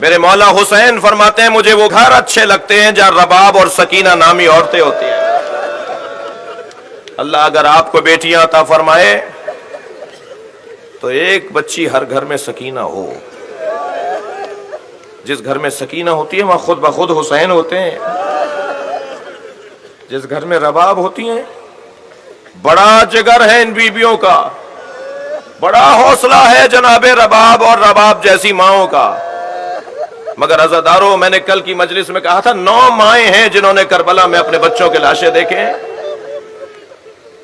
میرے مولا حسین فرماتے ہیں مجھے وہ گھر اچھے لگتے ہیں جہاں رباب اور سکینہ نامی عورتیں ہوتی ہیں۔ اللہ اگر آپ کو بیٹیاں عطا فرمائے تو ایک بچی ہر گھر میں سکینہ ہو۔ جس گھر میں سکینہ ہوتی ہے وہاں خود بخود حسین ہوتے ہیں۔ جس گھر میں رباب ہوتی ہیں، بڑا جگر ہے ان بیویوں کا، بڑا حوصلہ ہے جناب رباب اور رباب جیسی ماؤں کا۔ مگر عزاداروں، میں نے کل کی مجلس میں کہا تھا 9 مائیں ہیں جنہوں نے کربلا میں اپنے بچوں کے لاشیں دیکھے ہیں۔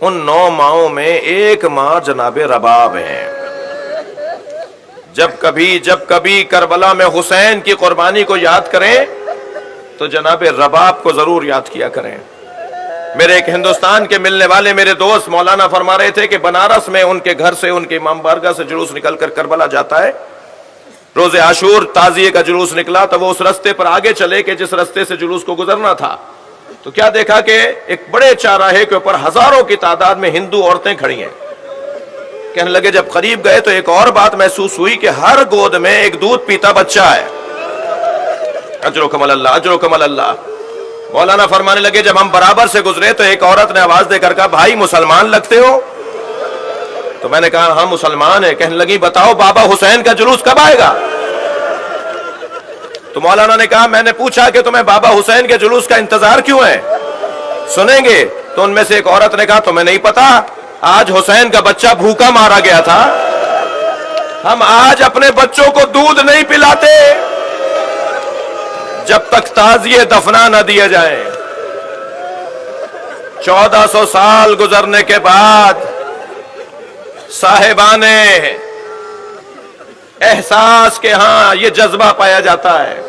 ان 9 ماؤں میں ایک ماں جناب رباب ہے۔ جب کبھی کربلا میں حسین کی قربانی کو یاد کریں تو جناب رباب کو ضرور یاد کیا کریں۔ میرے ایک ہندوستان کے ملنے والے میرے دوست مولانا فرما رہے تھے کہ بنارس میں ان کے گھر سے، ان کے امام بارگاہ سے جلوس نکل کر کربلا جاتا ہے۔ روز عاشور تعزیے کا جلوس نکلا تو وہ اس رستے پر آگے چلے کہ جس رستے سے جلوس کو گزرنا تھا، تو کیا دیکھا کہ ایک بڑے چوراہے کے اوپر ہزاروں کی تعداد میں ہندو عورتیں کھڑی ہیں۔ کہنے لگے جب قریب گئے تو ایک اور بات محسوس ہوئی کہ ہر گود میں ایک دودھ پیتا بچہ ہے۔ اجرکم اللہ، اجرکم اللہ۔ مولانا فرمانے لگے جب ہم برابر سے گزرے تو ایک عورت نے آواز دے کر کہا بھائی مسلمان لگتے ہو؟ تو میں نے کہا ہاں مسلمان ہیں۔ کہنے لگی بتاؤ بابا حسین کا جلوس کب آئے گا؟ تو مولانا نے کہا میں نے پوچھا کہ تمہیں بابا حسین کے جلوس کا انتظار کیوں ہے، سنیں گے؟ تو ان میں سے ایک عورت نے کہا تمہیں نہیں پتا آج حسین کا بچہ بھوکا مارا گیا تھا، ہم آج اپنے بچوں کو دودھ نہیں پلاتے جب تک تعزیے دفنا نہ دیا جائے۔ 1400 سال گزرنے کے بعد صاحبان احساس کے ہاں یہ جذبہ پایا جاتا ہے۔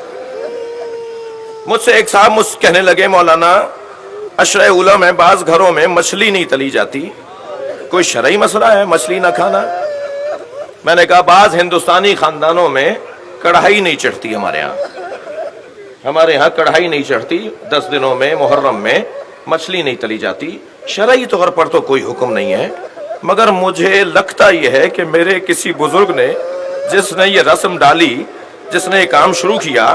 مجھ سے ایک صاحب کہنے لگے مولانا اشرع اولا میں بعض گھروں میں مچھلی نہیں تلی جاتی، کوئی شرعی مسئلہ ہے مچھلی نہ کھانا؟ میں نے کہا بعض ہندوستانی خاندانوں میں کڑھائی نہیں چڑھتی، ہمارے ہاں کڑھائی نہیں چڑھتی 10 دنوں میں، محرم میں مچھلی نہیں تلی جاتی۔ شرعی طور پر تو کوئی حکم نہیں ہے، مگر مجھے لگتا یہ ہے کہ میرے کسی بزرگ نے جس نے یہ رسم ڈالی، جس نے یہ کام شروع کیا،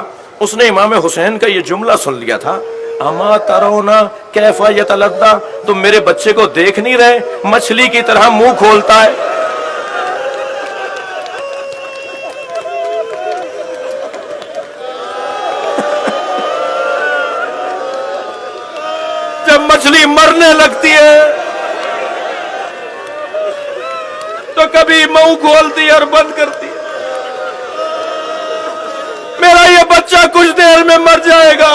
اس نے امام حسین کا یہ جملہ سن لیا تھا اما ترونا کیف یتلذا، تم میرے بچے کو دیکھ نہیں رہے مچھلی کی طرح منہ کھولتا ہے۔ جب مچھلی مرنے لگتی ہے تو کبھی منہ کھولتی اور بند کرتی ہے۔ میرا یہ بچہ کچھ دیر میں مر جائے گا۔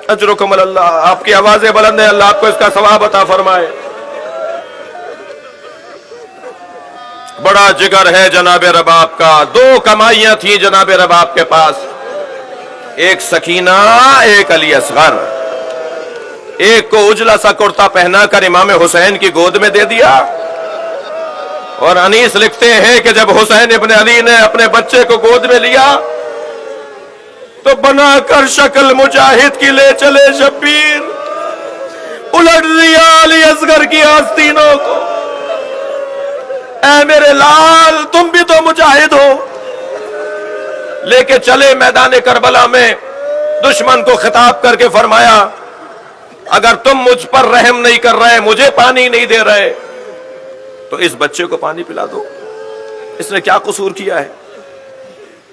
اجرکم اللہ، آپ کی آوازیں بلند ہیں، اللہ آپ کو اس کا ثواب عطا فرمائے۔ بڑا جگر ہے جناب رباب کا۔ 2 کمائیاں تھیں جناب رباب کے پاس، ایک سکینہ، ایک علی اصغر۔ ایک کو اجلا سا کرتا پہنا کر امام حسین کی گود میں دے دیا، اور انیس لکھتے ہیں کہ جب حسین ابن علی نے اپنے بچے کو گود میں لیا تو بنا کر شکل مجاہد کی لے چلے شبیر، الٹ دیا علی اصغر کی آستینوں کو۔ اے میرے لال تم بھی تو مجاہد ہو۔ لے کے چلے میدان کربلا میں، دشمن کو خطاب کر کے فرمایا اگر تم مجھ پر رحم نہیں کر رہے، مجھے پانی نہیں دے رہے، تو اس بچے کو پانی پلا دو، اس نے کیا قصور کیا ہے؟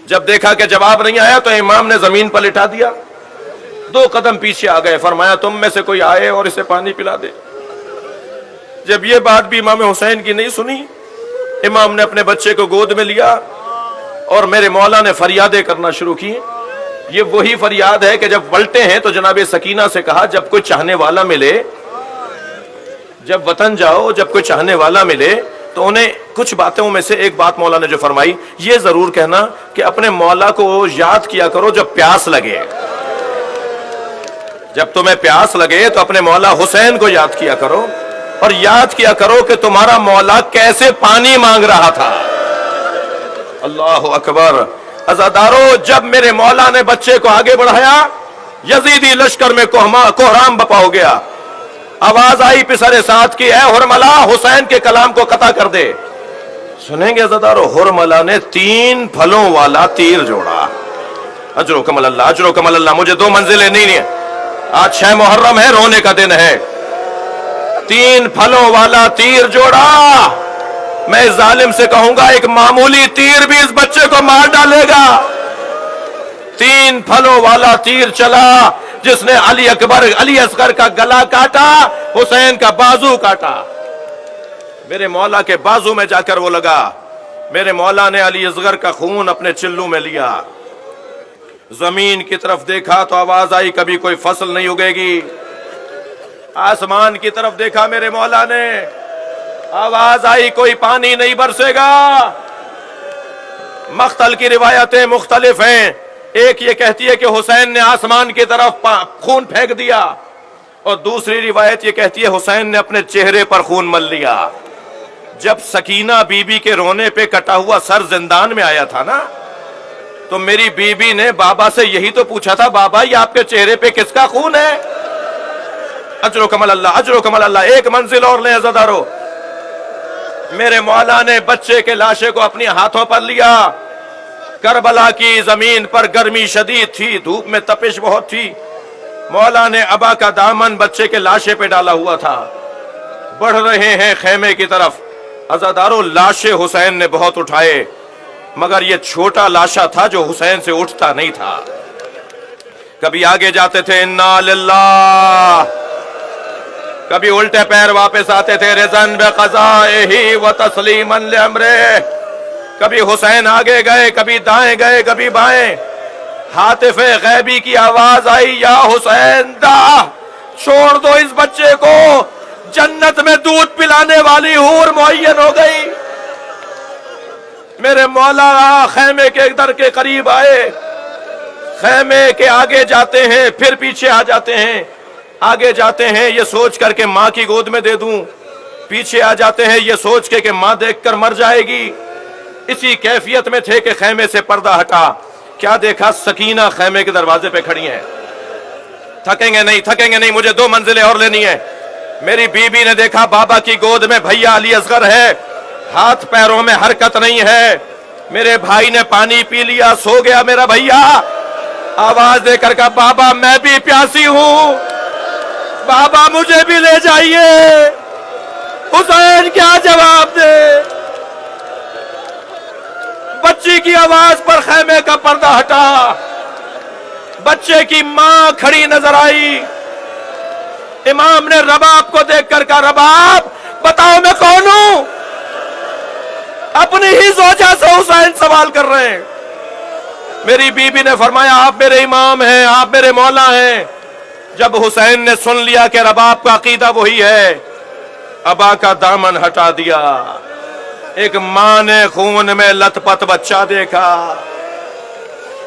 جب دیکھا کہ جواب نہیں آیا تو امام نے زمین پر لٹا دیا، 2 قدم پیچھے آ گئے، فرمایا تم میں سے کوئی آئے اور اسے پانی پلا دے۔ جب یہ بات بھی امام حسین کی نہیں سنی، امام نے اپنے بچے کو گود میں لیا اور میرے مولا نے فریادیں کرنا شروع کی۔ یہ وہی فریاد ہے کہ جب پلٹے ہیں تو جناب سکینہ سے کہا جب کوئی چاہنے والا ملے، جب وطن جاؤ جب کوئی چاہنے والا ملے تو انہیں کچھ باتوں میں سے ایک بات مولا نے جو فرمائی، یہ ضرور کہنا کہ اپنے مولا کو یاد کیا کرو جب پیاس لگے۔ جب تمہیں پیاس لگے تو اپنے مولا حسین کو یاد کیا کرو، اور یاد کیا کرو کہ تمہارا مولا کیسے پانی مانگ رہا تھا۔ اللہ اکبر۔ عزادارو، جب میرے مولا نے بچے کو آگے بڑھایا، یزیدی لشکر میں کوہرام بپا ہو گیا۔ آواز آئی پسر ساتھ کی اے حرملا حسین کے کلام کو قطع کر دے۔ سنیں گے عزادارو، حرملہ نے 3 پھلوں والا تیر جوڑا. اجر و کمل اللہ، اجر و کمل اللہ. مجھے 2 منزلیں نہیں ہیں. آج 6 محرم ہے، رونے کا دن ہے. 3 پھلوں والا تیر جوڑا. میں اس ظالم سے کہوں گا ایک معمولی تیر بھی اس بچے کو مار ڈالے گا. 3 پھلوں والا تیر چلا جس نے علی اصغر کا گلا کاٹا، حسین کا بازو کاٹا. میرے مولا کے بازو میں جا کر وہ لگا. میرے مولا نے علی اصغر کا خون اپنے چلو میں لیا. زمین کی طرف دیکھا تو آواز آئی کبھی کوئی فصل نہیں اگے گی. آسمان کی طرف دیکھا میرے مولا نے، آواز آئی کوئی پانی نہیں برسے گا. مقتل کی روایتیں مختلف ہیں. ایک یہ کہتی ہے کہ حسین نے آسمان کی طرف خون پھینک دیا، اور دوسری روایت یہ کہتی ہے حسین نے اپنے چہرے پر خون مل لیا. جب سکینہ بی بی کے رونے پہ کٹا ہوا سر زندان میں آیا تھا نا، تو میری بی بی نے بابا سے یہی تو پوچھا تھا، بابا یہ آپ کے چہرے پہ کس کا خون ہے؟ اجر و کمل اللہ، اجر و کمل اللہ. ایک منزل اور لیں عزادارو. میرے مولا نے بچے کے لاشے کو اپنی ہاتھوں پر لیا. کربلا کی زمین پر گرمی شدید تھی، دھوپ میں تپش بہت تھی. مولا نے ابا کا دامن بچے کے لاشے پہ ڈالا ہوا تھا. بڑھ رہے ہیں خیمے کی طرف. عزادارو، لاشے حسین نے بہت اٹھائے، مگر یہ چھوٹا لاشا تھا جو حسین سے اٹھتا نہیں تھا. کبھی آگے جاتے تھے انا للہ، کبھی الٹے پیر واپس آتے تھے رضن بقضائہ و تسلیما لامرہ. کبھی حسین آگے گئے، کبھی دائیں گئے، کبھی بائیں. ہاتف غیبی کی آواز آئی، یا حسین دا، چھوڑ دو اس بچے کو، جنت میں دودھ پلانے والی حور معین ہو گئی. میرے مولا خیمے کے در کے قریب آئے. خیمے کے آگے جاتے ہیں، پھر پیچھے آ جاتے ہیں. آگے جاتے ہیں یہ سوچ کر کہ ماں کی گود میں دے دوں، پیچھے آ جاتے ہیں یہ سوچ کے کہ ماں دیکھ کر مر جائے گی. اسی کیفیت میں تھے کہ خیمے سے پردہ ہٹا. کیا دیکھا؟ سکینہ خیمے کے دروازے پہ کھڑی ہیں. تھکیں گے نہیں، تھکیں گے نہیں، مجھے 2 منزلیں اور لینی ہیں. میری بی بی نے دیکھا بابا کی گود میں بھیا علی اصغر ہے، ہاتھ پیروں میں حرکت نہیں ہے. میرے بھائی نے پانی پی لیا، سو گیا میرا بھیا. آواز دے کر کہا بابا میں بھی پیاسی ہوں، بابا مجھے بھی لے جائیے. حسین کیا جواب دے؟ بچی کی آواز پر خیمے کا پردہ ہٹا. بچے کی ماں کھڑی نظر آئی. امام نے رباب کو دیکھ کر کہا رباب بتاؤ میں کون ہوں؟ اپنی ہی زوجہ سے حسین سوال کر رہے ہیں. میری بی بی نے فرمایا آپ میرے امام ہیں، آپ میرے مولا ہیں. جب حسین نے سن لیا کہ رباب کا عقیدہ وہی ہے، ابا کا دامن ہٹا دیا. ایک ماں نے خون میں لت پت بچہ دیکھا،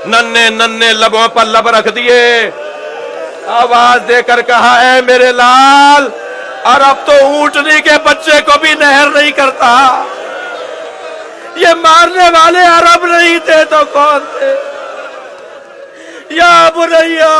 ننھے ننھے لبوں پر لب رکھ دیے. آواز دے کر کہا اے میرے لال، عرب تو اونٹنی کے بچے کو بھی نہر نہیں کرتا. یہ مارنے والے عرب نہیں تھے تو کون تھے؟ یا بنیا